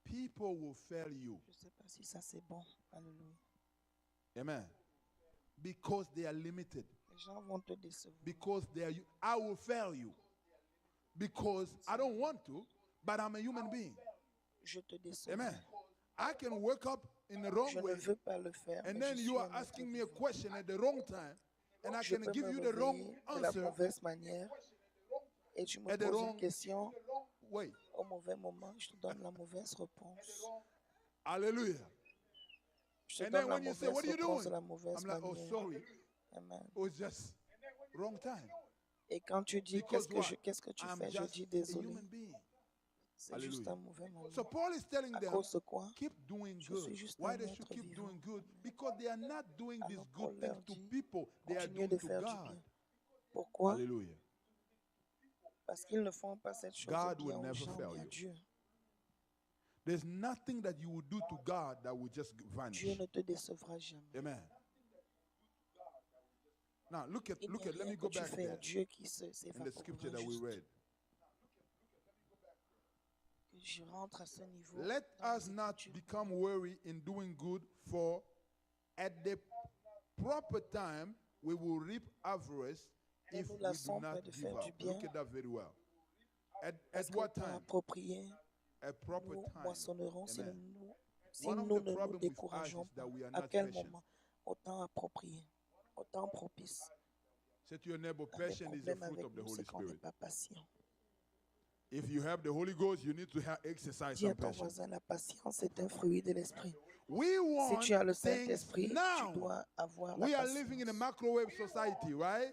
People will fail you. Je ne sais pas si ça c'est bon. Alléluia. Amen. Because they are limited. Les gens vont te décevoir. Because they are I will fail you. Because I don't want to, but I'm a human being. Je te déçois. Amen. I can wake up in the wrong Je ne way, veux pas le faire. and mais then je you suis are un être asking me a vivant. question at the wrong time, and I Je can peux give me you the wrong réveiller de la answer mauvaise manière et tu me at the poses wrong une question way. au mauvais moment, je te donne la mauvaise réponse. Hallelujah. Je te And then donne la when you say, mauvaise what are you réponse de doing? la mauvaise I'm like, oh, manière. sorry. Amen. It was just wrong time. Et quand tu dis Because qu'est-ce que tu I'm fais, je just dis a désolé. human being. C'est juste Hallelujah. un mauvais moment. So Paul is telling À them, cause de quoi? keep doing Je good. suis juste Why un they should être keep vivant. doing good? Because they are not doing these Alors Paul good things leur to dit, people. They are continuez doing de to faire du God. bien. Pourquoi? Hallelujah. Parce qu'ils ne font pas cette chose God bien will aux never gens, fail mais à you. Dieu. There's nothing that you will do to God that will just vanish. Dieu ne te décevra jamais. Amen. Now look at Il n'y a let me rien go que tu back fais à there Dieu qui in the s'évapore scripture that we juste. read. Que je rentre à ce niveau. Let dans us mes not études. become weary in doing good, for at the proper time we will reap harvest Ne if nous we do lassons not pas de give faire du up. bien. Look at that very well. Parce At qu'au what temps time? approprié, At proper nous time. moissonnerons si Amen. si One of nous the ne nous problems with us décourageons is pas. that we are À not quel patient. moment? Au temps approprié, au temps propice. Say to your neighbor, Un des patience is the problèmes fruit avec of the nous, Holy c'est qu'on n'est Spirit. pas patient. If you have the Holy Ghost, you need to exercise Dis à some ton patience. voisin, la patience est un fruit de l'esprit. We Si want tu as le things Saint-Esprit, tu now. dois avoir la We are living in a patience. microwave society, right?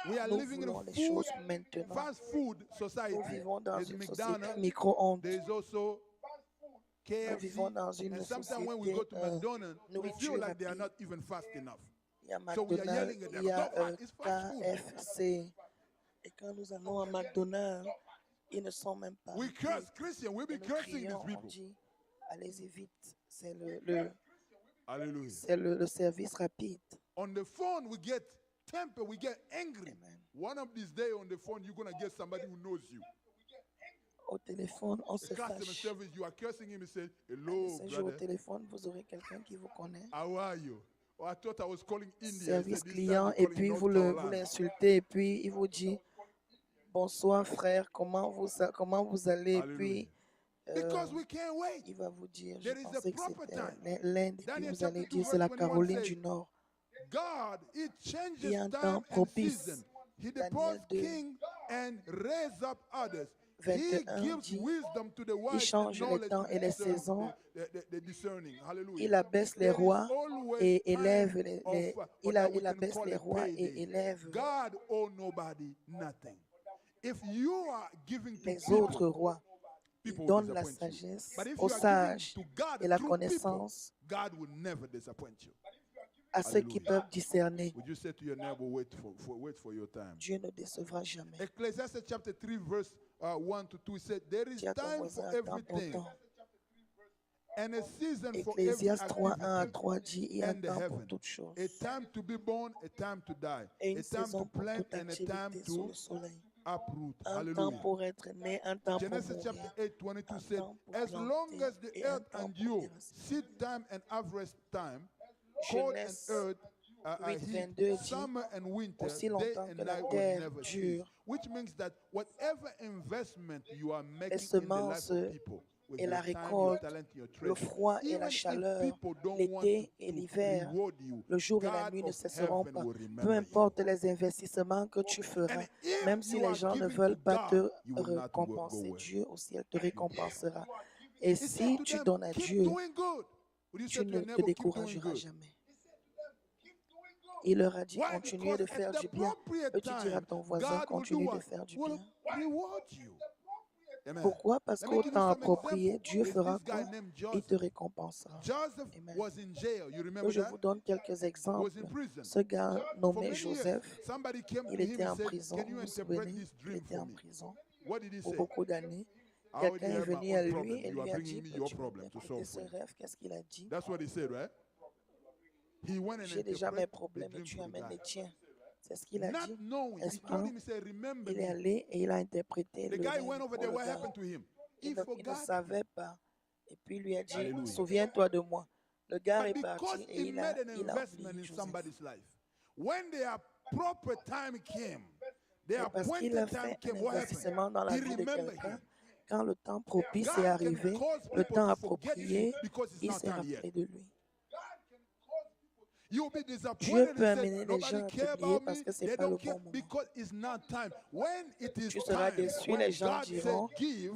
We are Nous living in voulons a les food, choses maintenant. fast food Nous society. vivons dans There's une société McDonald's, micro-ondes. there's also Nous KFC, vivons dans une and sometimes when we société go to McDonald's, we feel nourriture like they are rapide. not even fast enough. Il y a So we are McDonald's, yelling at il them, y a "Go fast, it's fast food." KFC. Et quand nous allons à McDonald's, ils ne sont même pas We rapides. curse Christians, we Et be nous cursing these crions, on people. dit, allez-y vite. C'est Hallelujah. le service rapide. On the phone, we get temper, we get angry. Amen. One of these days on the phone, you're going to get somebody who knows you. Au téléphone, on The se customer fâche. service, you are cursing him, he says, Le "Hello, jour au brother. téléphone, vous aurez quelqu'un qui vous connaît. How are you?" Oh, I thought I was calling India. He Service said, "This time client, you're et calling puis North vous Carolina." l'insultez, et puis il vous dit bonsoir frère, comment vous allez, et Hallelujah. puis Because we can't wait. il va vous dire, je There is a pensais que proper c'était time. l'Inde, et puis Daniel vous allez chapter 2 dire c'est la verse 21 Caroline says, du Nord. God, He Il y changes a un time temps and propice. season. He Daniel deposits 2, king and raise up others. He 21 gives dit, wisdom to the il wise and change les knowledge temps to et les saisons. the discerning. Hallelujah. Il abaisse les There is rois always et time élève of, il that we can abaisse call les a rois payday. et élève God owe nobody nothing. If you are giving to les autres people, rois. Il people will donne la disappoint you. sagesse But if aux you are sages giving to God et la through connaissance people, God will never disappoint you. à ceux qui Hallelujah. peuvent discerner. Would you say to your neighbor, wait for your time? Dieu ne décevra jamais. Ecclesiastes chapter 3 verse 1 to 2 said, there is Dis à ton time voisin, for attends ton everything temps. and a season for every Ecclésiaste 3, 1 à activity 3 dit, il y a un and the temps pour heaven. toutes choses. A time to be born, a time to die. Et une A time to saison pour plant toute and a time activité sous to le soleil. uproot. Un temps Hallelujah. pour être né, un temps pour Genesis mourir. chapter 8, 22 Un said, temps pour as long planter as the et un earth temps pour endure, déraciner. seed time and harvest time, cold and Genèse earth, 8, heat, 22 dit, summer and winter, aussi day longtemps and que la night will terre never cease. dure, Which means that whatever investment you are making les in the life semences of people, with et your la time, your récolte, talent, your le treasure, froid et even la if chaleur, people don't want l'été et to l'hiver, reward you, le jour et la God nuit ne of cesseront heaven pas. will Peu remember you. importe les investissements que tu feras, And if même si you les are gens ne giving veulent to pas te God, you will not go récompenser, well. Dieu au ciel te récompensera. Et He said si to tu them, donnes à keep Dieu, doing good. Would you tu say to ne your te neighbor, keep doing décourageras good? jamais. Il leur a dit, Why? continuez de Because faire at the du bien. appropriate Peux-tu dire à time, ton voisin, God will do continue de what? faire du Will bien? reward you. Amen. Pourquoi? Parce Let me qu'au give you temps some approprié, example. Dieu There's fera this guy quoi? named Il Joseph. te récompensera. Joseph Amen. was in jail. You remember Que je that? vous donne quelques He was exemples. in prison. Ce gars For nommé many years, Joseph, somebody came il to him était en and said, prison. can you Vous vous interpret souvenez? this Il dream était for en me? prison What did he pour say? beaucoup d'années. I already Quelqu'un est have my venu à own lui problem. et You are lui a bringing dit, me your peux-tu problem to m'interpréter solve ce for you. rêve? Qu'est-ce qu'il a dit? That's what he said, right? He went and J'ai déjà mes interpreted the problèmes et dream tu for the amènes guy. les tiens. C'est ce qu'il a Not dit. knowing, he Est-ce told que him, he said, remember il est me. allé et il a interprété The le guy rêve went over pour there. le What gars. happened to him? He Il ne forgot. savait pas. Et puis il lui a dit, Hallelujah. souviens-toi de moi. Le gars But est because parti et he il made a an oublié investment in Joseph. somebody's life, when their proper time came, their Et parce qu'il a appointed time fait un came, what happened? investissement dans la He vie de remembered quelqu'un, him. quand le temps propice est God can arrivé, cause le people temps to forget approprié, you because it's il not s'est time yet. rappelé de lui. You'll be Dieu disappointed peut and say, amener les gens nobody à care t'oublier about parce me. que ce n'est They pas le don't care bon moment. because it's not time. When it is Tu seras time, déçu, when les gens God said diront, give,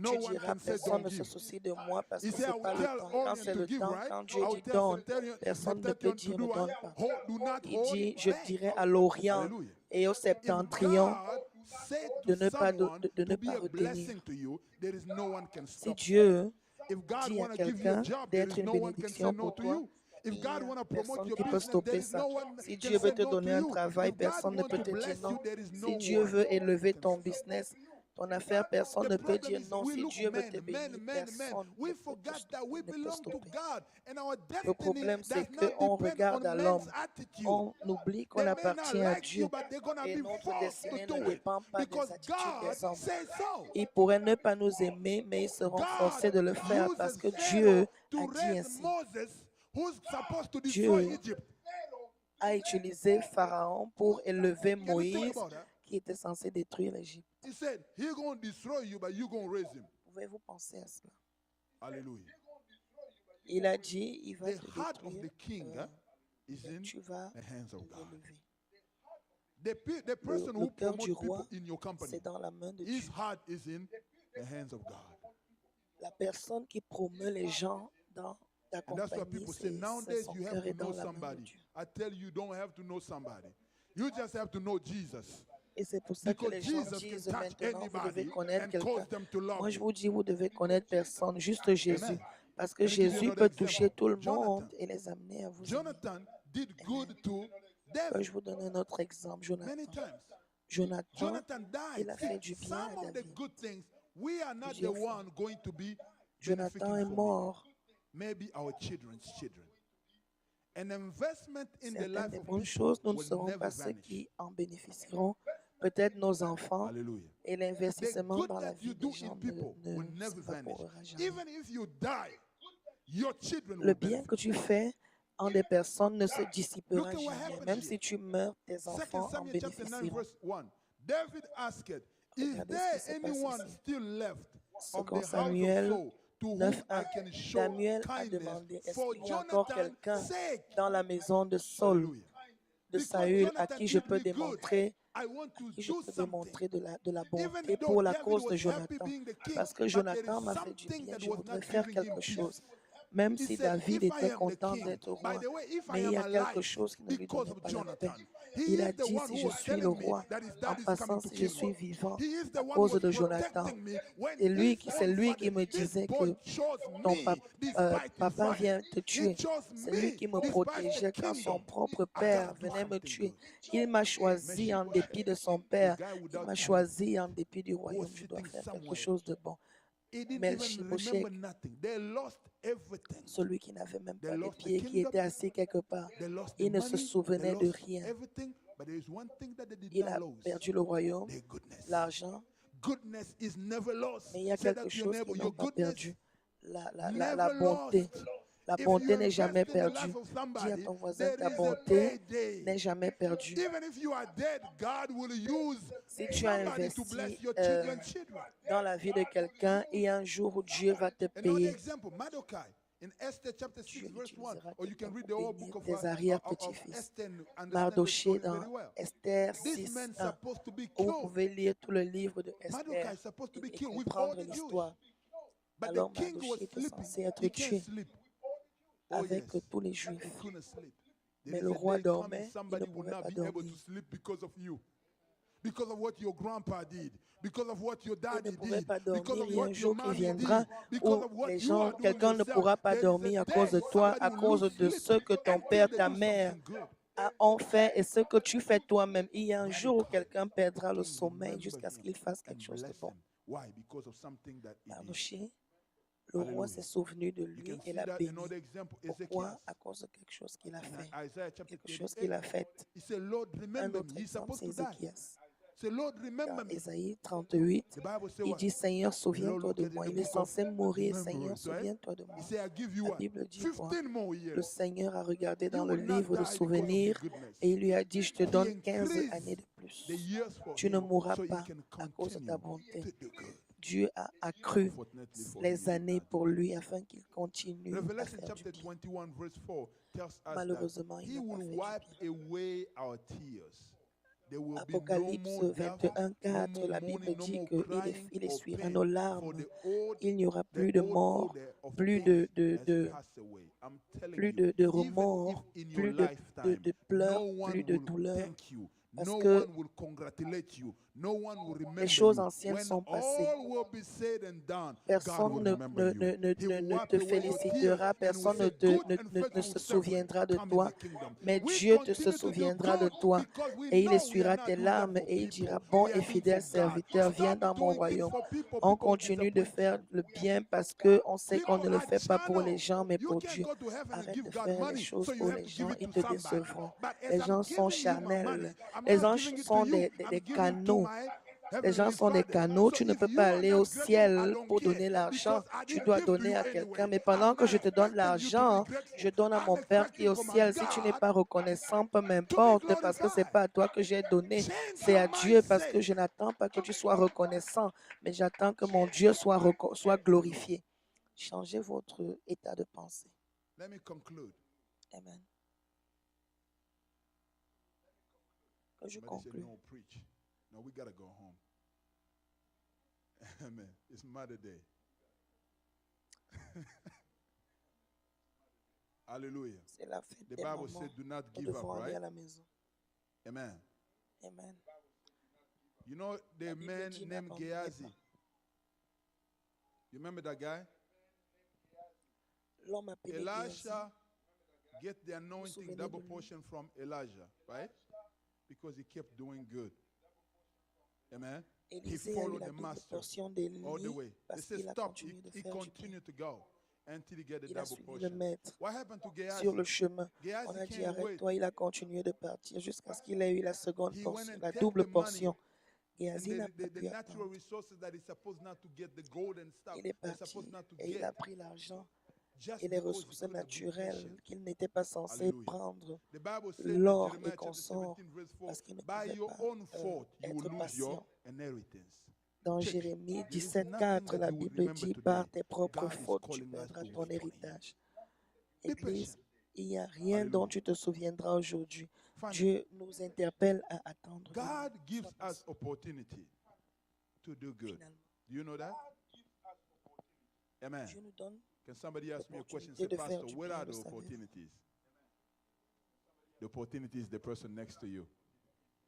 no tu one diras, can say personne don't ne se give. soucie de moi parce He que said, ce I n'est will pas le tell temps. all Quand men c'est to le give, temps, right? quand Dieu I will dit tell donne, Septarian personne ne peut dire ne to donne do pas. do not Il hold. dit, je back. dirais à l'Orient Hallelujah. et au If septentrion God said de to ne pas, someone de to ne be pas a retenir. blessing to you, there is no one can Si stop. Dieu If God dit à want to give you a quelqu'un job, there d'être is une no one can say bénédiction no pour to toi, you. If il n'y God a want to promote personne your qui peut business, there stopper is ça. no one Si can Dieu veut say te no donner to un you. travail, If God personne ne want peut to te dire bless non. you, there is no Si Dieu one veut élever can ton stop. business, ton affaire, personne The ne peut problem dire is non. we Si look Dieu veut te men. bénir, personne We ne peut forgot that we ne peut belong to stopper. God, and our Le destiny problème, c'est does not qu'on depend regarde on à men's l'homme. attitude. On oublie qu'on They may not appartient à like you, Dieu. but they're gonna Et be notre forced destinée to ne do it dépend pas des because attitudes God des hommes. says so. Ils pourraient ne pas nous aimer, mais ils seront God forcés de le faire parce uses que Pharaoh Dieu to a dit raise ainsi. Moses, who's supposed to Dieu destroy Egypt. a utilisé Pharaon pour élever Can you think Moïse, about that? qui était censé détruire l'Égypte. He said, he's going to destroy you, but you're going to raise him. Pouvez-vous penser à cela? Hallelujah. Il a dit, il va The te heart of détruire, the king is mais in tu vas the hands of God. l'élever. The person Le who cœur promotes du people roi, in your company, c'est dans la main de his Dieu. heart is in the hands of God. La personne qui promeut les gens dans ta And that's why compagnie, people say nowadays son you have cœur to est dans know la main de somebody. Dieu. I tell you, you don't have to know somebody. You just have to know Jesus. Et c'est pour ça que Because les gens Jesus can disent touch maintenant, vous devez anybody connaître and quelqu'un. cause them to love Moi, je you. vous dis, vous devez connaître personne, juste Jésus. Amen. Parce que Let me give you Jésus another peut example. toucher tout le Jonathan. monde et les amener à vous aimer. Jonathan did good to Que David je vous donne un autre exemple, many Jonathan. times. Jonathan, Jonathan died. il a fait du bien Some à of the David. good things, we are not the Plusieurs fois. one going to be Jonathan est benefiting from it. mort. Maybe our children's children. An investment in the Certaines life des of bonnes people choses, nous ne will serons never pas ceux vanish. qui en bénéficieront. Peut-être nos enfants Hallelujah. et The l'investissement good dans la that you vie do des gens in people will ne never vanish. s'évaporera jamais. Even if you die, your children Le will bien benefit. que tu fais en des personnes ne se Look dissipera at what jamais. happened Même here. si tu meurs, tes 2 enfants en Samuel chapter 9 bénéficieront. verse 1. David asked, is Regardez there ce qui s'est passé anyone ici. still left of Second the house Samuel of Saul to whom 9, I can show Samuel a kindness demandé, est-ce for qu'il y a encore Jonathan's quelqu'un sake? dans la maison de Saul, Hallelujah. de Because Saül, à Jonathan qui je did peux me good, démontrer, I want to qui je do peux something. démontrer de la Even bonté though pour la David cause de was happy Jonathan. being the king, Parce que but there Jonathan is m'a fait du something bien, that je was voudrais not faire giving him quelque peace. chose. Même He si said, David if I était am the content king, d'être by roi, the way, if I mais il y am a quelque alive chose qui ne lui because donnait of pas la paix. Jonathan, he Il a is the dit, one si who je was suis le telling me roi, that his en dad is passant, coming to si je kill suis me. vivant, He is the à one who cause was de Jonathan, protecting me when c'est lui his qui, c'est own lui qui father, me this disait boy que chose ton me despite his papa father. vient te He tuer. chose C'est lui qui me me despite protégeait the quand son kingdom. propre I père gotta do venait me something tuer. good. Il m'a choisi en dépit de son père. A guy Il without m'a king choisi en dépit du who was royaume. Je dois sitting faire quelque somewhere. chose de bon. He didn't Mais even Mephibosheth, remember nothing. They lost everything. celui qui n'avait même They pas de lost the pied, qui kingdom. était assis quelque part, They lost the il ne se money. They souvenait de lost rien. everything. But there is one thing that they did Il not a lose. perdu le royaume, Their goodness. l'argent, Goodness is never lost. mais il y a Say that quelque to your chose neighbor. qu'ils Your n'ont pas goodness perdu. La never bonté. lost. La If bonté you n'est jamais invest in the perdue. life of Dis à somebody, ton voisin, there ta is a bonté payday. n'est jamais perdue. Even if you are dead, God will use Si tu as somebody to investi bless your children's children. dans la vie de quelqu'un, il y a un jour où Dieu va te Another payer. example, Mordecai. In Esther chapter 6, Dieu verse 1, l'utilisera or you can pour read the whole bénir book of tes arrière-petits-fils. Esther and understand the Mardoché story dans very well. Esther This 6, man 1, supposed to be où vous killed. pouvez lire tout le livre de Mordecai Esther is supposed to be et killed with all comprendre the Jews. l'histoire. But the Alors king was Mardoché était sleeping. censé être He can't tué sleep. Oh avec yes. tous les He Juifs. couldn't sleep. Mais There le is a roi day coming, dormait, il somebody ne will pouvait not pas be able to dormir. sleep because of you. Because of what your grandpa did. Because of what your Il ne daddy pouvait did. pas Because dormir. of Il y a un what your jour qui mommy viendra did. Because où of what les you gens, are doing quelqu'un ne yourself. pourra pas There is dormir a à cause de day toi, somebody à will cause lose de sleep ce que ton until père, they ta do mère something good. ont fait et ce que tu fais toi-même. Il y a un jour où quelqu'un perdra le King, sommeil remember jusqu'à ce him qu'il fasse and quelque chose de bless bon. him. Why? Because of something that he did. Mardoché, le roi Hallelujah. s'est souvenu de You lui can et see l'a that béni. another example, Pourquoi? Ezekiel. À cause de quelque chose qu'il a fait. Isaiah chapter Quelque chose qu'il a 38. fait. He said, Lord, Un remember autre me. He's exemple, supposed c'est to die. Ézéchias. Say, Lord, Dans remember me. Ésaïe 38, The Bible says il what? dit, Seigneur, The Lord souviens-toi look de at moi. in the Il est book of censé mourir. Seigneur, remembrance, right? souviens-toi de moi. He said, I give you La what? Bible dit quoi? 15 more Le years. Seigneur a regardé dans You le will not livre de die because of your souvenirs goodness. et il lui a dit, je te He donne 15 increased années de plus. the years for Tu ne him mourras so he pas can à cause de ta continue bonté. to do good. Dieu a accru Unfortunately for him, he les did années not. pour lui afin qu'il continue à Revelation faire du chapter bien. 21 verse 4 tells us that Malheureusement, il he n'a pas will fait wipe du bien. away our tears. There will be no Apocalypse more death, 21, no 4, more la mourning, Bible no dit more qu'il crying or essuiera pain, nos for larmes. the old Il n'y aura plus de mort, order of plus things de has passed away. I'm telling plus you, de even remords, if in your plus lifetime de pleurs, no one plus de will douleurs. thank you, Parce no que one will congratulate you, No one will remember Les choses you. anciennes When sont passées. all will be said and done, God Personne will ne, remember ne, you. ne, He ne, will ne wipe te away your tears félicitera, and will personne ne, say, te, good ne, and ne, ne faithful se servant, souviendra de come in toi, the kingdom. mais We Dieu se continue to do souviendra de good toi because we et il know we are essuiera not tes doing that larmes for et il people. dira, bon We et are doing fidèle for God. serviteur, viens Stop dans mon doing things royaume. for people. On People will continue de disappoint you. faire le bien parce qu'on sait qu'on People ne le are fait pas pour les channel. gens, mais You pour can't Dieu. go to heaven and Arrête give de God faire les money, choses so you pour have les to give gens, it ils to te somebody. décevront. But as Les I'm gens sont giving you my money, charnels. I'm Les not gens giving it to sont you. des I'm giving it to canaux. my Les gens heavenly sont des Father. canaux. So Tu ne if peux you pas are aller not au grateful, I ciel don't pour care donner l'argent. because I Tu didn't dois give to donner you à quelqu'un. anyway. Mais pendant I'm que not je te donne expecting you to be l'argent, je grateful. donne à I'm mon Père qui est expecting au for my ciel. Si tu n'es God pas reconnaissant, peu to be m'importe, parce que ce n'est glorified. pas à toi que j'ai donné, Change c'est your à Dieu, parce que mindset. je n'attends pas que tu sois reconnaissant, mais j'attends que mon Dieu soit glorifié. Changez votre état de pensée. Let me conclude. Amen. Que je Somebody said, conclue. no, preach. No, we got to go home. Amen. It's Mother Day. Hallelujah. C'est la fête The des Bible mamans. said, do not Nous give up, devons aller right? à la maison. Amen. Amen. You know the La Bible man dit, named n'abandonnez Gehazi? pas. You remember that guy? L'homme appelé Géasi. Elisha get the anointing souvenez double de lui? portion from Elijah, right? Because he kept doing good. Amen. He Élisée a eu followed la the double master portion all the d'Élie way. They parce said qu'il a stop. continué de He faire du bien. continued to go until he get the Il a double suivi le portion. maître What happened to sur le Gehazi? chemin. On Gehazi a dit can't wait. arrête-toi, il a continué de partir jusqu'à ce qu'il ait eu la seconde He went portion, and la take double the money portion. and Géasi n'a pas the pu natural attendre. resources that he's supposed not to get, the gold and stuff, Il est he's parti supposed not to et il get, a pris l'argent just et les because he ressources couldn't be naturelles patient. qu'il n'était pas censé Hallelujah. prendre, The Bible said in l'or et Jeremiah chapter consort, 17, verse 4, parce qu'il ne by pouvait your pas own fault, you will être lose your patient. inheritance. Dans Check. Jérémie There is 17, nothing 4, that la you will Bible remember dit, today. par tes propres God is fautes, tu calling us perdras to ton wait for him. héritage. Be Église, patient. il n'y a rien dont Hallelujah. tu te souviendras aujourd'hui. Finally, Dieu nous interpelle à attendre. de God lui. gives Sois us opportunity to do good. Finalement, Do you know that? Amen. Dieu nous donne Can somebody ask me a question? l'opportunité Say, de faire Pastor, du where bien, are vous the savez. opportunities? The opportunity is the person next to you.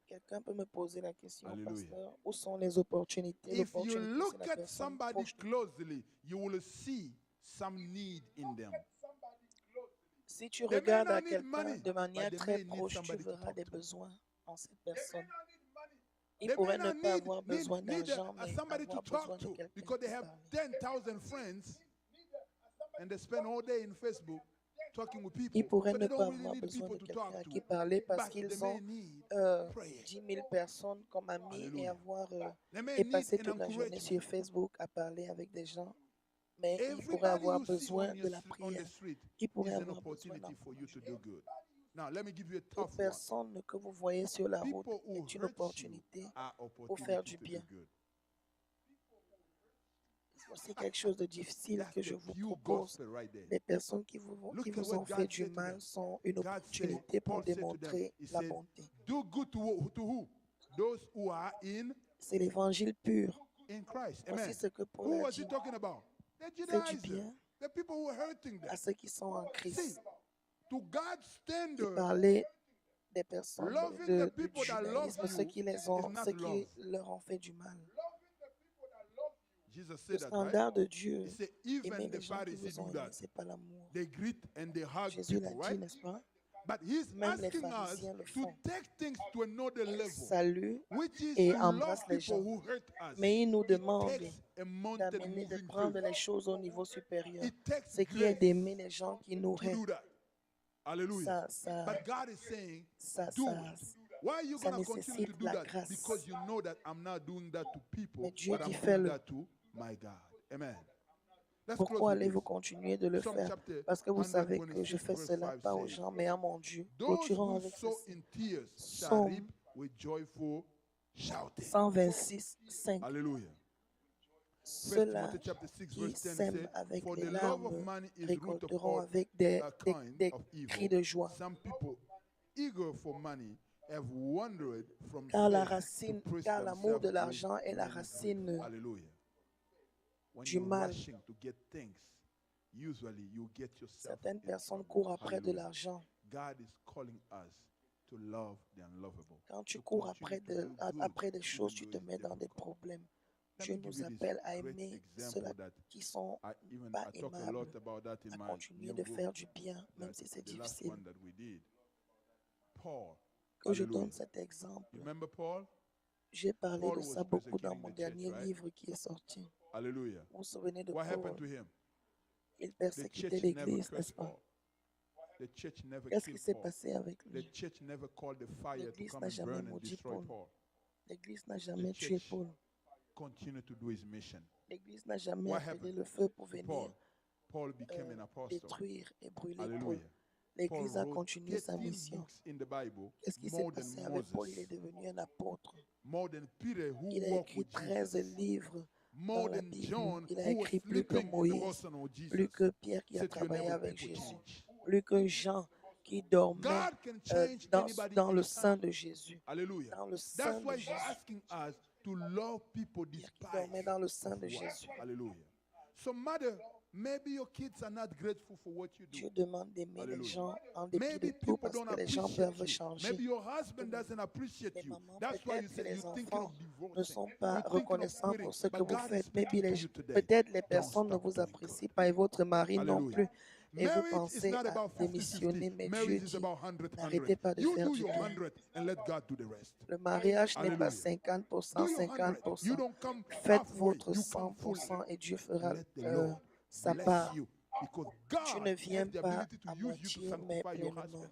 Quelqu'un peut me poser la question, Hallelujah. pasteur, où sont les opportunités? If you L'opportunité, c'est look la at personne somebody proche de toi. closely, you will see some need in them. Si tu They may regardes not à need quelqu'un money, de manière but they très may need proche, tu somebody to verras talk des to. besoins en cette personne. Il They may pourrait ne not pas need, avoir need, besoin need d'argent, mais somebody to avoir talk besoin de to quelqu'un because qui they have parle. 10,000 friends and they spend all day in Facebook talking with people. Ils pourraient So ne they pas don't really avoir need besoin people de to quelqu'un talk à to. qui parler parce But they qu'ils may ont need 10 000 personnes comme amis et Hallelujah. avoir They may et need passer an toute la journée encouragement. sur Facebook à parler avec des gens. Mais ils pourraient Everybody avoir you see besoin on, de la on the prière. street Ils pourraient is an avoir besoin opportunity for you to d'encouragement. do good. Now, let me give you a Toute tough one. personne que vous voyez sur la route People who est une hurt you opportunité are pour faire opportunity du to do bien. good. C'est quelque chose de difficile That's que the je vous pure propose. gospel right there. Les personnes qui Look vous at what ont fait God du said to mal them. sont une God said, opportunité pour Paul said to them, démontrer he la said, bonté. do good to who? Those who are in C'est l'évangile pur. Christ. Voici Amen. ce que Paul Who a was dit. he talking about? The Fais du Judaizers. bien The people who were hurting them. à ceux qui sont en See, Christ. to God's Il standard, parlait des personnes loving the du people that love judaïsme, ceux qui, you is not ceux qui love. leur ont fait du mal. Jesus Le said that, right? standard de Dieu, He said, aimer even les the gens qui Pharisees vous ont do aimé, that. ce n'est pas l'amour. They greet and they hug Jésus l'a people, dit, right? n'est-ce pas? But he's Même les asking us pharisiens le to font. take things to another level, Salue which is et to love embrasse les people gens. who hurt us. Mais il nous It demande takes a mountain de moving prendre faith. les choses au niveau supérieur. It takes Ce qui est grace d'aimer les gens qui nous to do haïssent. that. Hallelujah. Ça, But God is saying, ça, do ça, it. Why are you ça going to continue to nécessite do la that? grâce. Because you know that I'm not doing that to people, Mais Dieu but I'm dit, doing fais-le. that to my God. Amen. Let's Pourquoi close with allez-vous this. continuer de le Psalm faire? chapter Parce que vous savez que 126 je fais verse cela 5 pas aux says, gens, mais à mon Dieu. Those Clôturons who avec sow ceci. in tears shall Psaume reap with joyful shouting. 126, 5. Hallelujah. 1 Ceux-là Timothy chapter 6 qui verse 10 sèment says, avec For les the love of larmes money is root of récolteront all avec des kind of cris evil. de joie. Some people eager for money have wandered from Car la faith racine, to praise car l'amour themselves de with l'argent est la many racine goods. Hallelujah. When du you're mal. rushing to get things, usually you get yourself Certaines in personnes trouble. courent après de Hallelujah. l'argent. God is calling us to love the unlovable. Quand tu To cours continue après, to do good après des even choses, tu though te it's mets dans des difficult. problèmes. Let Dieu me give nous you this appelle à great aimer example ceux-là that qui sont I pas talk a lot aimables, about that in à my continuer new de book, faire du bien, même that si c'est the last difficile. one that we did. Paul, Que je hallelujah. donne cet You exemple. remember Paul? J'ai parlé Paul de was ça beaucoup dans persecuting mon the church, dernier right? livre qui est sorti. Hallelujah. Vous vous souvenez de What happened Paul? to him? Il The persécutait church never l'Église, n'est-ce cursed pas? Paul. The church never Qu'est-ce qui killed s'est Paul. passé avec The lui? church never called the fire to L'Église come n'a and jamais burn and maudit destroy Paul. Paul. L'Église n'a The jamais tué church Paul. continued to do his mission. L'Église n'a jamais What appelé happened le feu pour to venir Paul? Paul became an apostle. détruire et brûler Paul. Hallelujah. Paul L'Église a wrote continué sa 13 mission. books in the Bible, Qu'est-ce qui s'est more than passé avec Paul? Il Moses, est devenu un apôtre. more than Peter who Il a walked écrit with 13 Jesus, livres dans more la than Bible. John Il a who was écrit plus que sleeping in the Moïse, bosom of plus Jesus. que Pierre qui a Said, "You travaillé never avec people Jésus, change." plus que Jean qui dormait God can change anybody dans le sein anytime. de Jésus. Hallelujah. Dans le That's sein de why he's Jésus. asking us to love people Pierre qui despite dormait dans le sein of de what. Jésus. Hallelujah. So mother, maybe your kids are not grateful for what you do. Dieu demande d'aimer les Hallelujah. gens en dépit de Maybe tout people parce don't que les gens appreciate peuvent you. changer. Maybe your husband doesn't appreciate Les you. mamans, That's why you peut-être que say les you're thinking enfants of ne divorcing. sont pas You're thinking of reconnaissants quitting. pour ce que But vous God is faites. speaking to you today. Peut-être les Don't personnes ne stop vous doing apprécient good. pas et votre mari non Hallelujah. plus. Et vous Marriage is pensez not à about 50-50. démissionner, mais Dieu Marriage is dit, about 100-100. n'arrêtez pas de You faire do du your bien. 100 and let God do the rest. Le mariage n'est pas Hallelujah. 50%, Do your 100. You 50%. don't come Faites halfway. votre You come fully. 100% et Dieu fera Let the Lord sa bless part. you. Because Tu God ne has viens the pas ability to à use you to moitié, mais sanctify your pleinement. husband.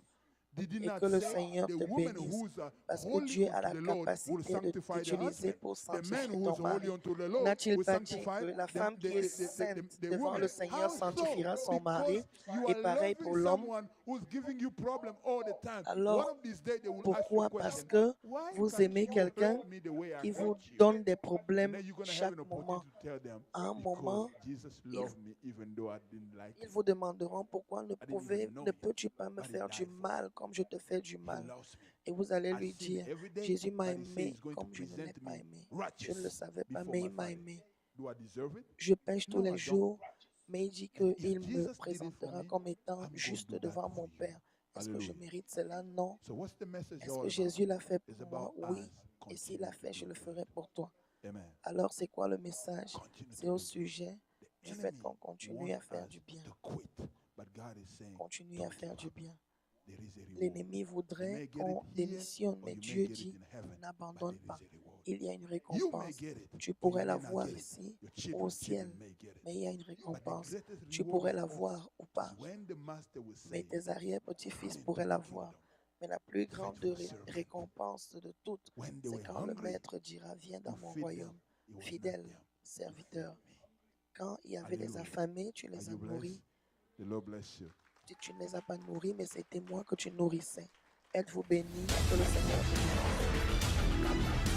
Did he Et not que le say Seigneur the te woman bénisse. who's Parce que holy Dieu a unto la the Lord will capacité de sanctify the t'utiliser husband? pour The man sanctifier who ton is holy mari. unto the Lord N'a-t-il will pas dit sanctify que la femme qui est sainte the devant woman. le Seigneur How so? sanctifiera son mari? Because you Et are pareil pour loving l'homme. someone who's giving you problem all the time. Alors, One of these days they will ask you a pourquoi? Parce question. que Why vous can't aimez you quelqu'un hurt me the way I qui vous hurt you? donne des And problèmes then you're going to have chaque an moment. opportunity to tell them, À un because moment, Jesus loved me even though I didn't like ils him. vous demanderont pourquoi didn't even know ne him, peux-tu pas me but he faire du died for mal comme je te fais du He mal? loves me. Et vous allez I lui sin dire, every day, Jésus m'a but he says aimé he's going to comme je ne l'ai present pas me aimé. Je righteous ne le savais pas, before mais my il m'a Father. aimé. Do I deserve it? Je pêche tous No, I les don't. jours, mais il dit And if qu'il me Jesus did it for présentera me, comme étant I'm going to juste do that devant for mon you. Père. Est-ce que je Hallelujah. mérite cela? Non. So what's the message Est-ce all que about? Jésus l'a fait It's pour moi? about Oui. us Et s'il l'a continuing fait, to je do le good. ferai pour toi. Amen. Alors, c'est quoi le message? Continue C'est to au do good. sujet The du fait enemy qu'on continue wants à faire us du bien. to quit, but God is saying, Continue à don't faire give du up. bien. There is a reward. L'ennemi You voudrait may get qu'on it here, démissionne, or mais you may Dieu get it dit, in heaven, but n'abandonne there pas. is a reward. Il y a une You may récompense. get it, Tu or you pourrais la may not voir get it. ici Your ou children, au ciel, may get it. mais il y a une But the récompense. greatest Tu reward pourrais of la all voir ou pas, is when the master will mais say, tes arrière-petits-fils "Come pourraient into la the voir. kingdom." Mais la plus grande Faithful servant. récompense de toutes, When they c'est were quand le hungry, maître dira, viens dans you mon feed them. royaume, It was not fidèle them. You serviteur. feed me. Quand il y avait des Alléluia. affamés, tu Are les as you nourris. blessed? The Lord bless you. Tu ne les as pas nourris, mais c'était moi que tu nourrissais. Êtes-vous bénis, que le Seigneur vous bénisse.